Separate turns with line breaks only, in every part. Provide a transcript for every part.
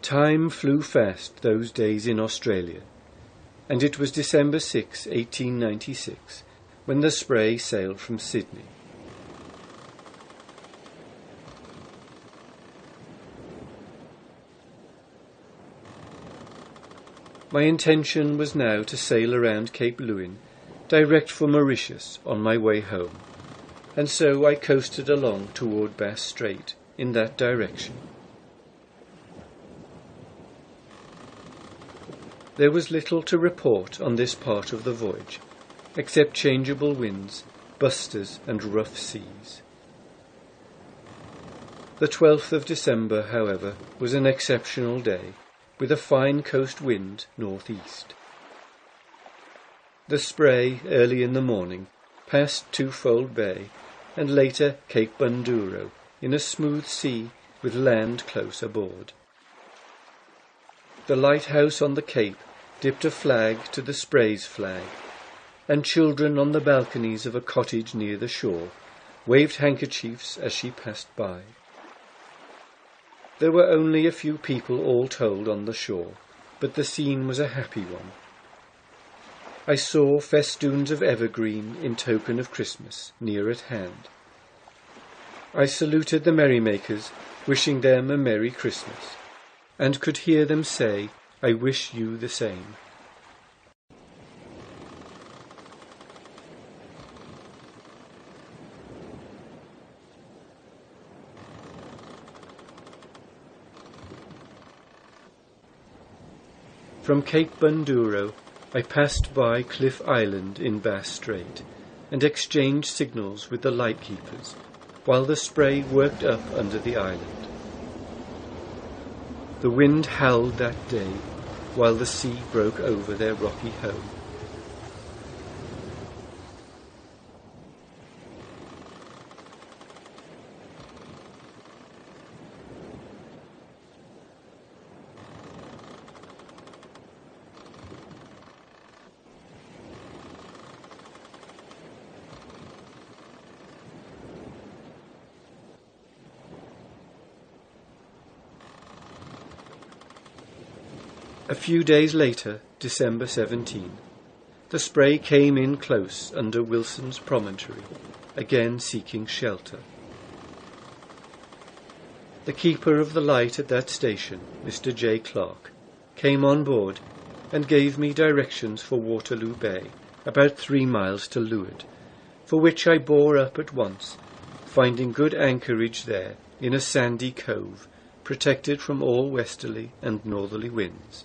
Time flew fast those days in Australia, and it was December 6, 1896, when the Spray sailed from Sydney. My intention was now to sail around Cape Lewin, direct for Mauritius on my way home, and so I coasted along toward Bass Strait in that direction. There was little to report on this part of the voyage, except changeable winds, busters and rough seas. The 12th of December, however, was an exceptional day, with a fine coast wind northeast. The Spray, early in the morning, passed Twofold Bay, and later Cape Bunduro, in a smooth sea with land close aboard. The lighthouse on the cape dipped a flag to the Spray's flag, and children on the balconies of a cottage near the shore waved handkerchiefs as she passed by. There were only a few people all told on the shore, but the scene was a happy one. I saw festoons of evergreen in token of Christmas near at hand. I saluted the merrymakers, wishing them a Merry Christmas, and could hear them say, "I wish you the same." From Cape Bunduro I passed by Cliff Island in Bass Strait and exchanged signals with the lightkeepers, while the Spray worked up under the island. The wind howled that day, while the sea broke over their rocky home. A few days later, December 17, the Spray came in close under Wilson's promontory, again seeking shelter. The keeper of the light at that station, Mr. J. Clark, came on board and gave me directions for Waterloo Bay, about 3 miles to leeward, for which I bore up at once, finding good anchorage there in a sandy cove, protected from all westerly and northerly winds.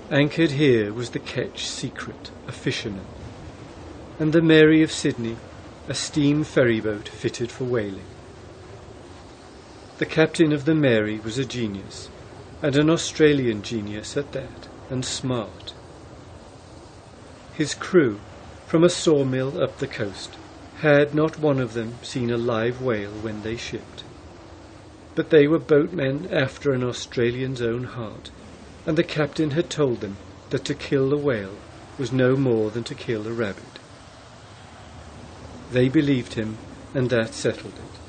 Anchored here was the Ketch Secret, a fisherman, and the Mary of Sydney, a steam ferryboat fitted for whaling. The captain of the Mary was a genius, and an Australian genius at that, and smart. His crew, from a sawmill up the coast, had not one of them seen a live whale when they shipped. But they were boatmen after an Australian's own heart, and the captain had told them that to kill a whale was no more than to kill a rabbit. They believed him, and that settled it.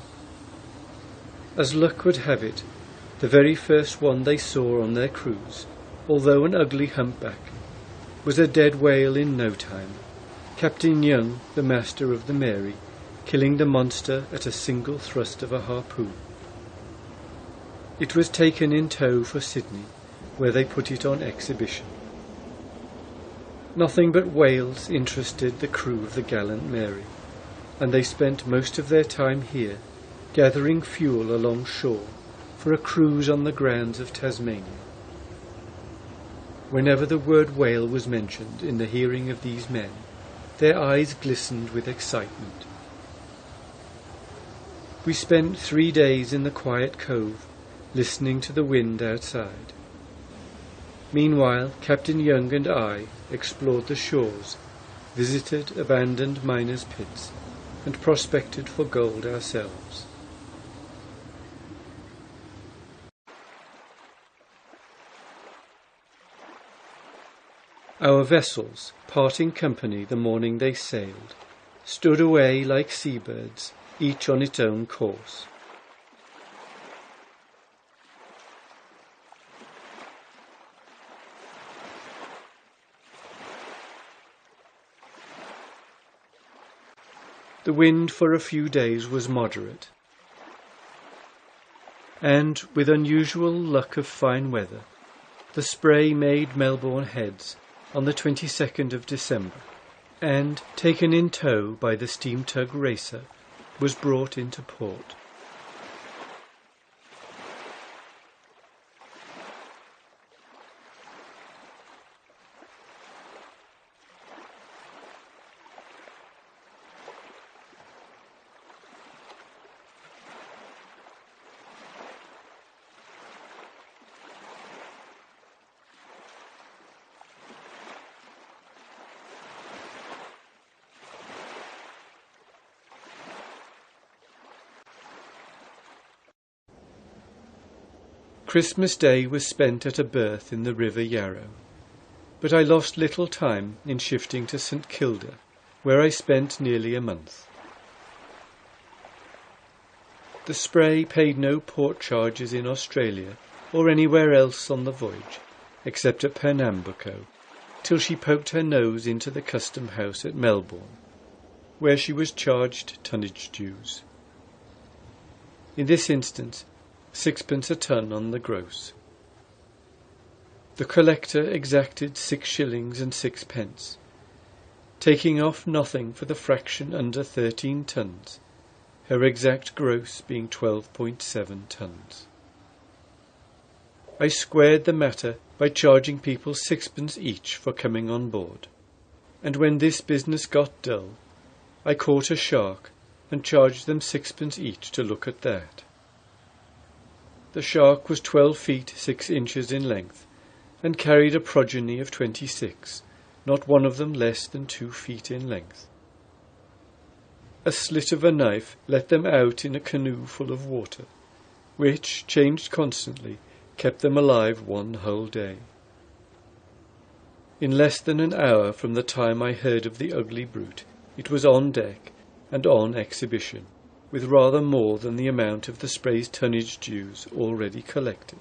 As luck would have it, the very first one they saw on their cruise, although an ugly humpback, was a dead whale in no time, Captain Young, the master of the Mary, killing the monster at a single thrust of a harpoon. It was taken in tow for Sydney, where they put it on exhibition. Nothing but whales interested the crew of the gallant Mary, and they spent most of their time here, gathering fuel along shore for a cruise on the grounds of Tasmania. Whenever the word whale was mentioned in the hearing of these men, their eyes glistened with excitement. We spent 3 days in the quiet cove, listening to the wind outside. Meanwhile, Captain Young and I explored the shores, visited abandoned miners' pits, and prospected for gold ourselves. Our vessels, parting company the morning they sailed, stood away like seabirds, each on its own course. The wind for a few days was moderate, and with unusual luck of fine weather, the Spray made Melbourne Heads on the 22nd of December, and, taken in tow by the steam tug Racer, was brought into port. Christmas Day was spent at a berth in the River Yarrow, but I lost little time in shifting to St Kilda, where I spent nearly a month. The Spray paid no port charges in Australia or anywhere else on the voyage, except at Pernambuco, till she poked her nose into the custom house at Melbourne, where she was charged tonnage dues. In this instance, 6p a ton on the gross. The collector exacted 6 shillings and 6p, taking off nothing for the fraction under 13 tons, her exact gross being 12.7 tons. I squared the matter by charging people 6p each for coming on board, and when this business got dull, I caught a shark and charged them 6p each to look at that. The shark was 12 feet 6 inches in length, and carried a progeny of 26, not one of them less than 2 feet in length. A slit of a knife let them out in a canoe full of water, which, changed constantly, kept them alive one whole day. In less than an hour from the time I heard of the ugly brute, it was on deck and on exhibition, with rather more than the amount of the Spray's tonnage dues already collected.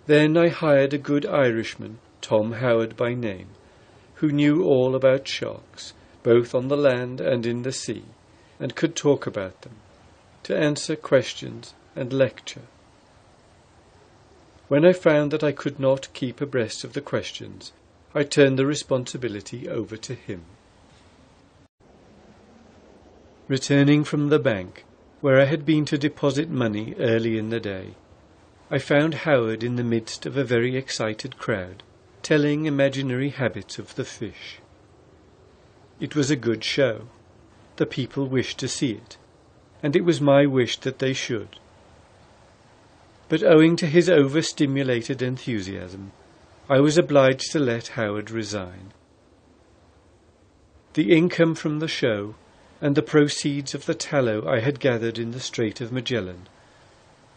Then I hired a good Irishman, Tom Howard by name, who knew all about sharks, both on the land and in the sea, and could talk about them, to answer questions and lecture. When I found that I could not keep abreast of the questions, I turned the responsibility over to him. Returning from the bank, where I had been to deposit money early in the day, I found Howard in the midst of a very excited crowd, telling imaginary habits of the fish. It was a good show. The people wished to see it, and it was my wish that they should. But owing to his overstimulated enthusiasm, I was obliged to let Howard resign. The income from the show and the proceeds of the tallow I had gathered in the Strait of Magellan,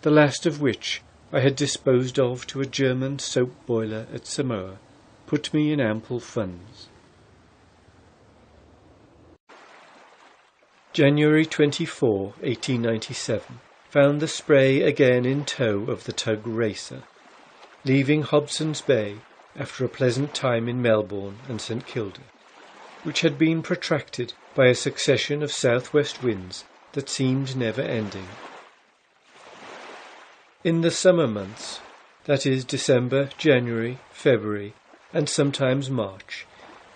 the last of which I had disposed of to a German soap boiler at Samoa, put me in ample funds. January 24, 1897, found the Spray again in tow of the tug Racer, leaving Hobson's Bay after a pleasant time in Melbourne and St Kilda, which had been protracted by a succession of southwest winds that seemed never ending. In the summer months, that is December, January, February, and sometimes March,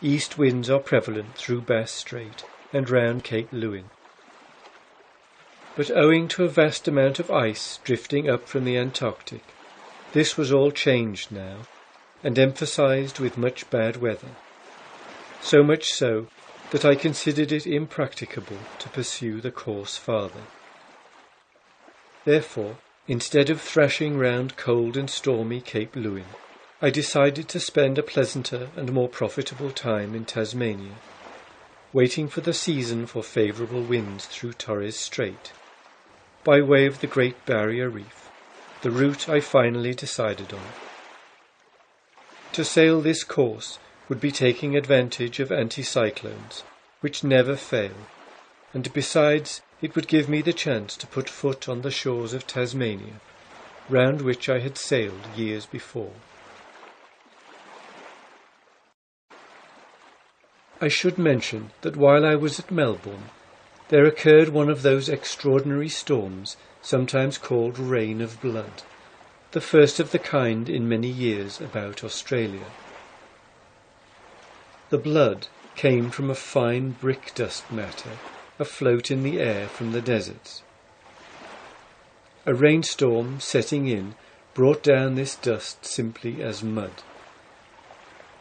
east winds are prevalent through Bass Strait and round Cape Lewin. But owing to a vast amount of ice drifting up from the Antarctic, this was all changed now, and emphasized with much bad weather, so much so that I considered it impracticable to pursue the course farther. Therefore, instead of thrashing round cold and stormy Cape Lewin, I decided to spend a pleasanter and more profitable time in Tasmania, waiting for the season for favourable winds through Torres Strait, by way of the Great Barrier Reef, the route I finally decided on. To sail this course would be taking advantage of anticyclones, which never fail, and besides it would give me the chance to put foot on the shores of Tasmania, round which I had sailed years before. I should mention that while I was at Melbourne, there occurred one of those extraordinary storms sometimes called rain of blood, the first of the kind in many years about Australia. The blood came from a fine brick dust matter afloat in the air from the deserts. A rainstorm setting in brought down this dust simply as mud.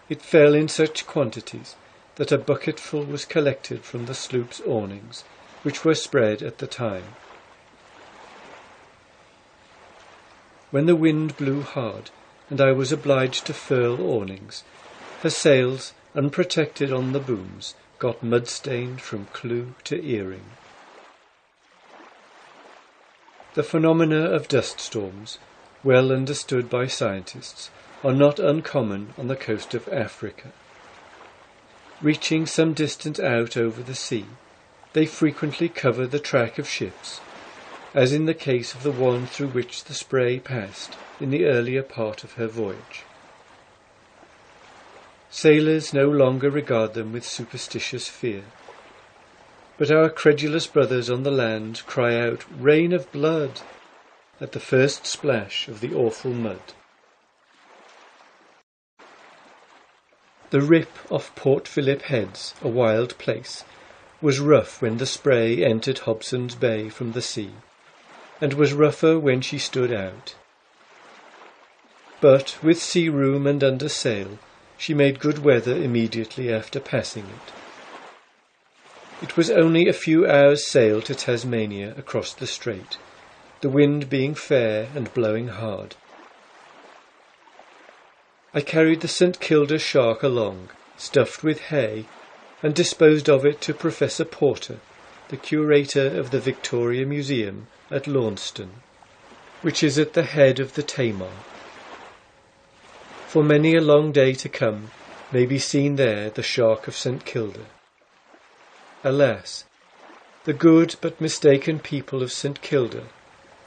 It fell in such quantities that a bucketful was collected from the sloop's awnings, which were spread at the time. When the wind blew hard, and I was obliged to furl awnings, her sails, unprotected on the booms, got mud-stained from clew to earring. The phenomena of dust storms, well understood by scientists, are not uncommon on the coast of Africa. Reaching some distance out over the sea, they frequently cover the track of ships, as in the case of the one through which the Spray passed in the earlier part of her voyage. Sailors no longer regard them with superstitious fear, but our credulous brothers on the land cry out, "Rain of blood!" at the first splash of the awful mud. The rip off Port Phillip Heads, a wild place, was rough when the Spray entered Hobson's Bay from the sea, and was rougher when she stood out. But with sea room and under sail, she made good weather immediately after passing it. It was only a few hours' sail to Tasmania across the strait, the wind being fair and blowing hard. I carried the St. Kilda shark along, stuffed with hay, and disposed of it to Professor Porter, the curator of the Victoria Museum at Launceston, which is at the head of the Tamar. For many a long day to come may be seen there the shark of St. Kilda. Alas, the good but mistaken people of St. Kilda,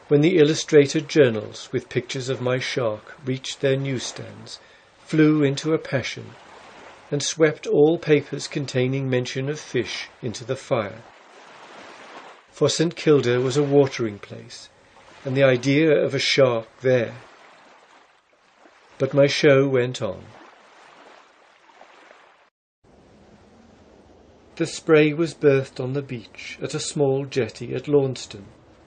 when the illustrated journals with pictures of my shark reached their newsstands, flew into a passion, and swept all papers containing mention of fish into the fire. For St. Kilda was a watering place, and the idea of a shark there. But my show went on. The Spray was berthed on the beach at a small jetty at Launceston,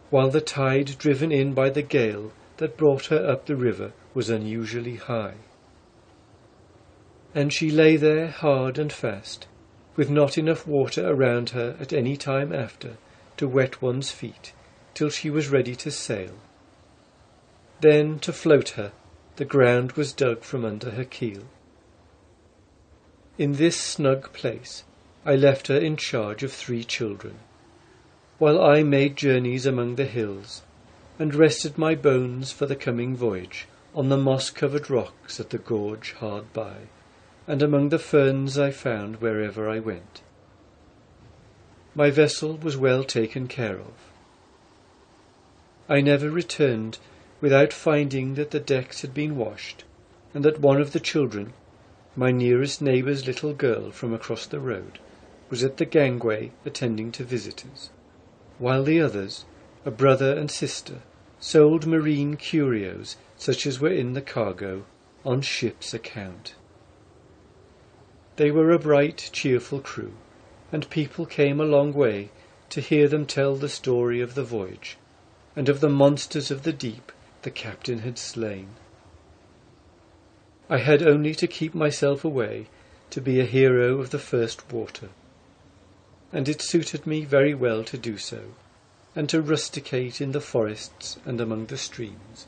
while the tide driven in by the gale that brought her up the river was unusually high. And she lay there hard and fast, with not enough water around her at any time after to wet one's feet, till she was ready to sail. Then, to float her, the ground was dug from under her keel. In this snug place I left her in charge of 3 children, while I made journeys among the hills, and rested my bones for the coming voyage on the moss-covered rocks at the gorge hard by, and among the ferns I found wherever I went. My vessel was well taken care of. I never returned without finding that the decks had been washed, and that one of the children, my nearest neighbour's little girl from across the road, was at the gangway attending to visitors, while the others, a brother and sister, sold marine curios such as were in the cargo on ship's account. They were a bright, cheerful crew, and people came a long way to hear them tell the story of the voyage, and of the monsters of the deep the captain had slain. I had only to keep myself away to be a hero of the first water, and it suited me very well to do so, and to rusticate in the forests and among the streams.